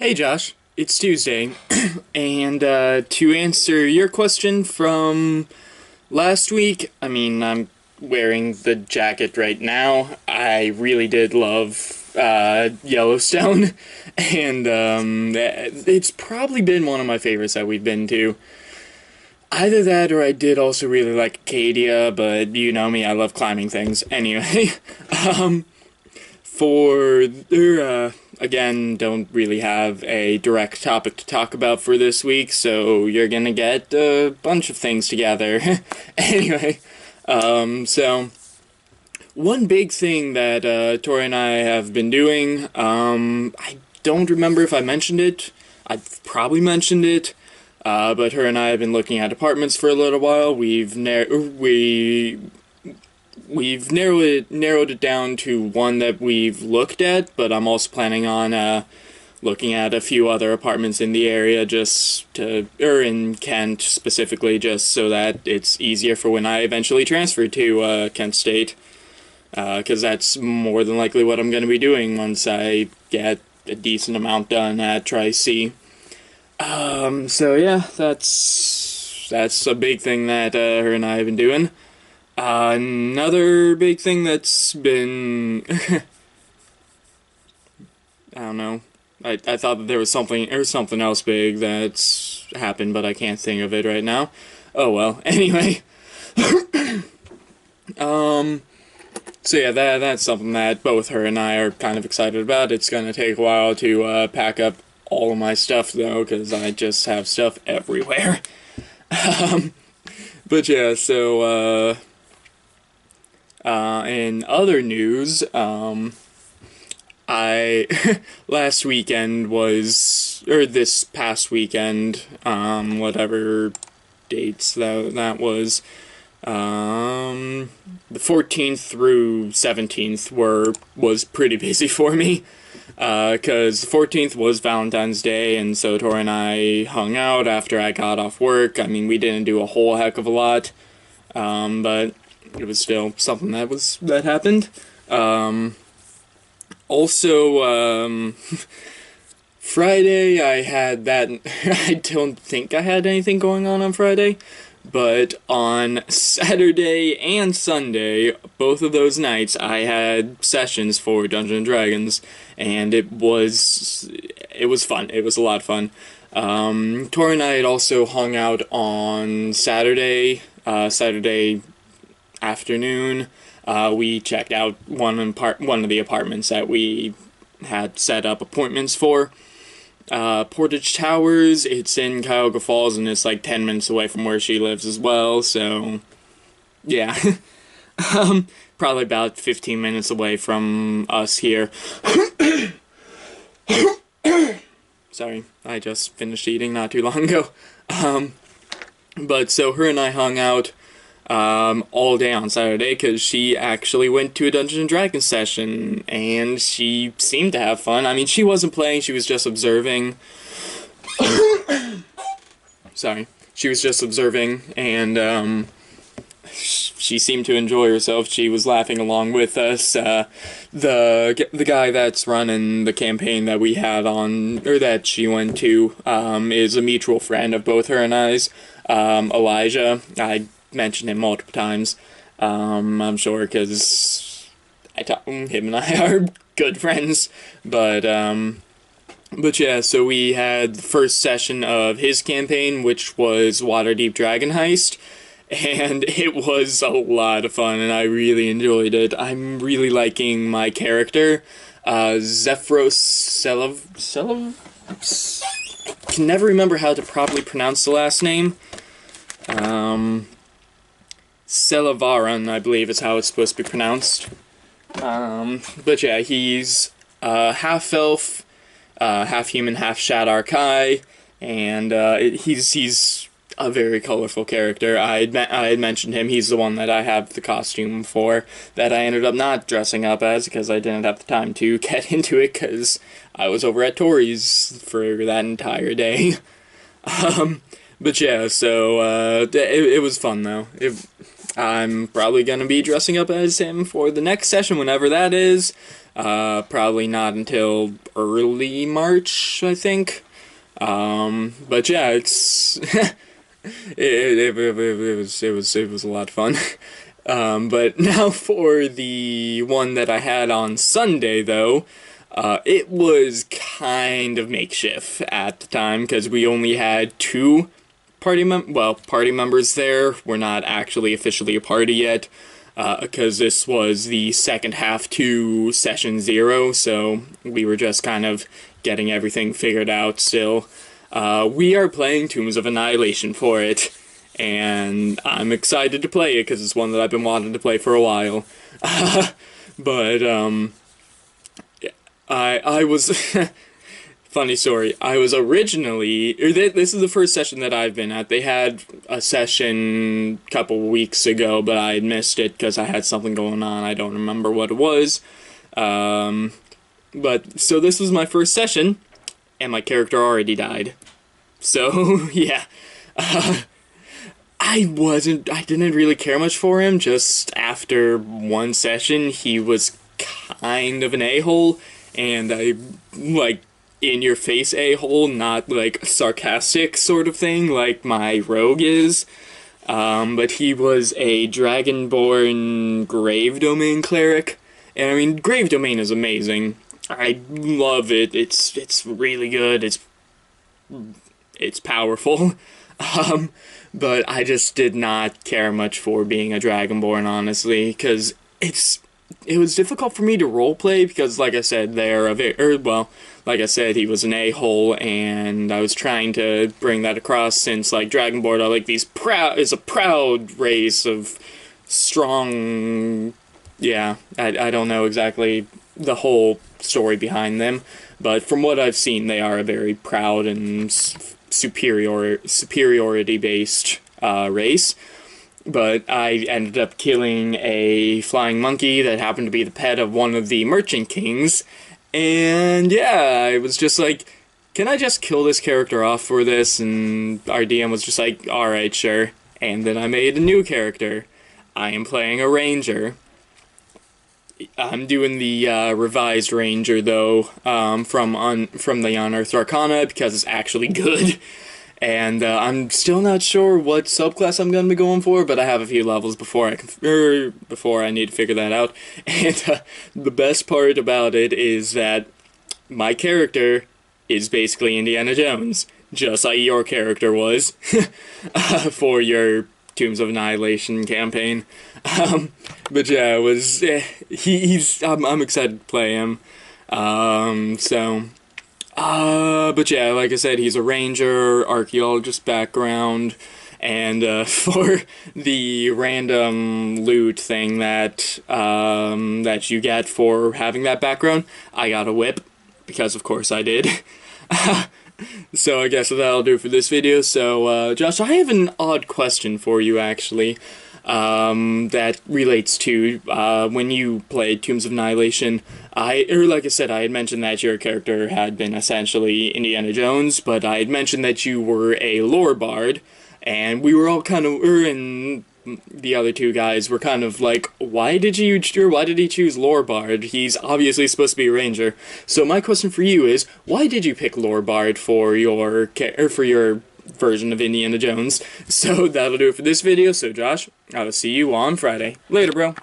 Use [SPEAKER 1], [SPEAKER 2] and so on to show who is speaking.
[SPEAKER 1] Hey Josh, it's Tuesday, and to answer your question from last week, I'm wearing the jacket right now. I really did love Yellowstone, and it's probably been one of my favorites that we've been to. Either that or I did also really like Acadia, but you know me, I love climbing things. Anyway, um, for again, don't really have a direct topic to talk about for this week, so you're gonna get a bunch of things together. Anyway, so one big thing that Tori and I have been doing, I don't remember if I mentioned it. I've probably mentioned it. But her and I have been looking at apartments for a little while. We've narrowed it down to one that we've looked at, but I'm also planning on looking at a few other apartments in the area, or in Kent specifically, just so that it's easier for when I eventually transfer to Kent State, because that's more than likely what I'm going to be doing once I get a decent amount done at Tri-C. So yeah, that's a big thing that her and I have been doing. Another big thing that's been I don't know. I thought that there was something else big that's happened, but I can't think of it right now. Oh well. Anyway, so yeah, that's something that both her and I are kind of excited about. It's gonna take a while to pack up all of my stuff though, because I just have stuff everywhere. um, but yeah, so in other news, I last weekend was, or this past weekend, whatever dates that was, the 14th through 17th was pretty busy for me. Because the 14th was Valentine's Day, and so Tori and I hung out after I got off work. I mean, we didn't do a whole heck of a lot, but it was still something that happened. Also, Friday I had that. I don't think I had anything going on Friday, but on Saturday and Sunday, both of those nights, I had sessions for Dungeons and Dragons, and it was fun. It was a lot of fun. Tori and I had also hung out on Saturday afternoon. We checked out one of the apartments that we had set up appointments for. Portage Towers, it's in Cuyahoga Falls, and it's like 10 minutes away from where she lives as well, so yeah. Probably about 15 minutes away from us here. Sorry, I just finished eating not too long ago. But so her and I hung out all day on Saturday, because she actually went to a Dungeons and Dragons session, and she seemed to have fun. I mean, she wasn't playing, she was just observing. Sorry. She was just observing, and she seemed to enjoy herself. She was laughing along with us. The guy that's running the campaign that we had on, or that she went to, is a mutual friend of both her and I's, Elijah. I mentioned him multiple times, I'm sure, because him and I are good friends, but yeah, so we had the first session of his campaign, which was Waterdeep Dragon Heist, and it was a lot of fun, and I really enjoyed it. I'm really liking my character, Zephyros I can never remember how to properly pronounce the last name. Selavaran, I believe is how it's supposed to be pronounced. But yeah, he's half-elf, half-human, half-Shadar Kai, and he's a very colorful character. I had mentioned him. He's the one that I have the costume for, that I ended up not dressing up as, because I didn't have the time to get into it, because I was over at Tori's for that entire day. But yeah, so it was fun though. I'm probably gonna be dressing up as him for the next session, whenever that is. Probably not until early March, I think. But yeah, it's it was a lot of fun. But now for the one that I had on Sunday, though, it was kind of makeshift at the time because we only had two party members there. We're not actually officially a party yet, because this was the second half to session 0, so we were just kind of getting everything figured out still. We are playing Tombs of Annihilation for it, and I'm excited to play it because it's one that I've been wanting to play for a while. But I was funny story. I was originally, this is the first session that I've been at. They had a session a couple weeks ago, but I had missed it because I had something going on. I don't remember what it was. But so this was my first session, and my character already died. So yeah, I didn't really care much for him. Just after one session, he was kind of an a-hole, and I like in-your-face a-hole, not like sarcastic sort of thing like my rogue is. But he was a Dragonborn Grave Domain cleric, and I mean, Grave Domain is amazing. I love it. It's really good. It's powerful. But I just did not care much for being a Dragonborn, honestly, because it was difficult for me to roleplay because, like I said, like I said, he was an a-hole, and I was trying to bring that across since, like, Dragonborn are like is a proud race of strong. Yeah, I don't know exactly the whole story behind them, but from what I've seen, they are a very proud and superiority-based race. But I ended up killing a flying monkey that happened to be the pet of one of the merchant kings, and yeah, I was just like, can I just kill this character off for this? And our DM was just like, alright, sure. And then I made a new character. I am playing a ranger. I'm doing the revised ranger, though, from the Unearthed Arcana, because it's actually good. And I'm still not sure what subclass I'm going to be going for, but I have a few levels before I need to figure that out. And the best part about it is that my character is basically Indiana Jones, just like your character was for your Tombs of Annihilation campaign. But yeah, it was I'm excited to play him. But yeah, like I said, he's a ranger, archaeologist background, and for the random loot thing that you get for having that background, I got a whip, because of course I did. So I guess that'll do for this video. So, Josh, I have an odd question for you, actually, that relates to, when you played Tombs of Annihilation. Like I said, I had mentioned that your character had been essentially Indiana Jones, but I had mentioned that you were a lore bard, and we were all kind of, and the other two guys were kind of like, why did he choose lore bard? He's obviously supposed to be a ranger. So my question for you is, why did you pick lore bard for your version of Indiana Jones? So that'll do it for this video. So Josh, I will see you on Friday. Later, bro.